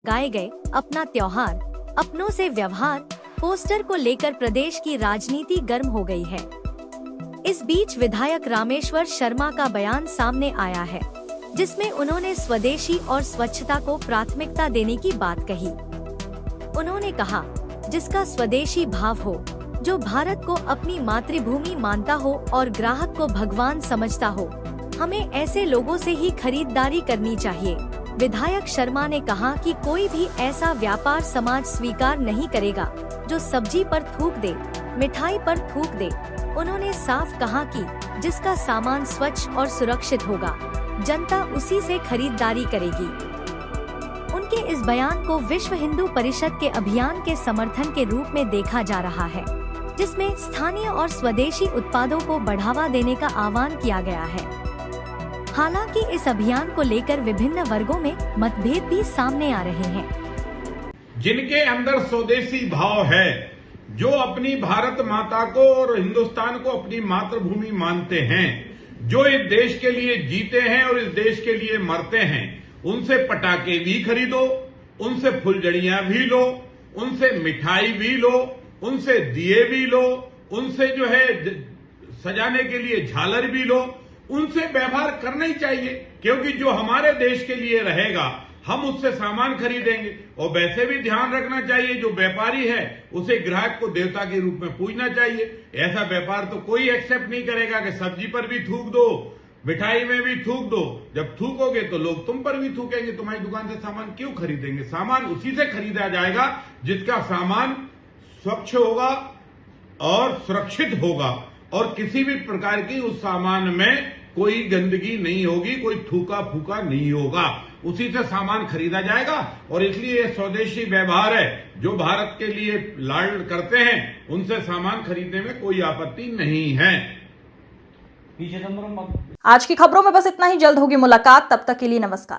गाए गए अपना त्योहार अपनों से व्यवहार पोस्टर को लेकर प्रदेश की राजनीति गर्म हो गई है। इस बीच विधायक रामेश्वर शर्मा का बयान सामने आया है, जिसमें उन्होंने स्वदेशी और स्वच्छता को प्राथमिकता देने की बात कही। उन्होंने कहा, जिसका स्वदेशी भाव हो, जो भारत को अपनी मातृभूमि मानता हो और ग्राहक को भगवान समझता हो, हमें ऐसे लोगों से ही खरीदारी करनी चाहिए। विधायक शर्मा ने कहा कि कोई भी ऐसा व्यापार समाज स्वीकार नहीं करेगा जो सब्जी पर थूक दे, मिठाई पर थूक दे। उन्होंने साफ कहा कि जिसका सामान स्वच्छ और सुरक्षित होगा, जनता उसी से खरीदारी करेगी। उनके इस बयान को विश्व हिंदू परिषद के अभियान के समर्थन के रूप में देखा जा रहा है, जिसमें स्थानीय और स्वदेशी उत्पादों को बढ़ावा देने का आह्वान किया गया है। हालांकि इस अभियान को लेकर विभिन्न वर्गों में मतभेद भी सामने आ रहे हैं। जिनके अंदर स्वदेशी भाव है, जो अपनी भारत माता को और हिंदुस्तान को अपनी मातृभूमि मानते हैं, जो इस देश के लिए जीते हैं और इस देश के लिए मरते हैं, उनसे पटाखे भी खरीदो, उनसे फुलझड़ियां भी लो, उनसे मिठाई भी लो, उनसे दिए भी लो, उनसे जो है सजाने के लिए झालर भी लो। उनसे व्यवहार करना ही चाहिए, क्योंकि जो हमारे देश के लिए रहेगा हम उससे सामान खरीदेंगे। और वैसे भी ध्यान रखना चाहिए, जो व्यापारी है उसे ग्राहक को देवता के रूप में पूजना चाहिए। ऐसा व्यापार तो कोई एक्सेप्ट नहीं करेगा कि सब्जी पर भी थूक दो, मिठाई में भी थूक दो। जब थूकोगे तो लोग तुम पर भी थूकेंगे, तुम्हारी दुकान से सामान क्यों खरीदेंगे। सामान उसी से खरीदा जाएगा जिसका सामान स्वच्छ होगा और सुरक्षित होगा, और किसी भी प्रकार की उस सामान में कोई गंदगी नहीं होगी, कोई थूका फूका नहीं होगा। उसी से सामान खरीदा जाएगा। और इसलिए स्वदेशी व्यवहार है, जो भारत के लिए लाड करते हैं उनसे सामान खरीदने में कोई आपत्ति नहीं है। आज की खबरों में बस इतना ही। जल्द होगी मुलाकात, तब तक के लिए नमस्कार।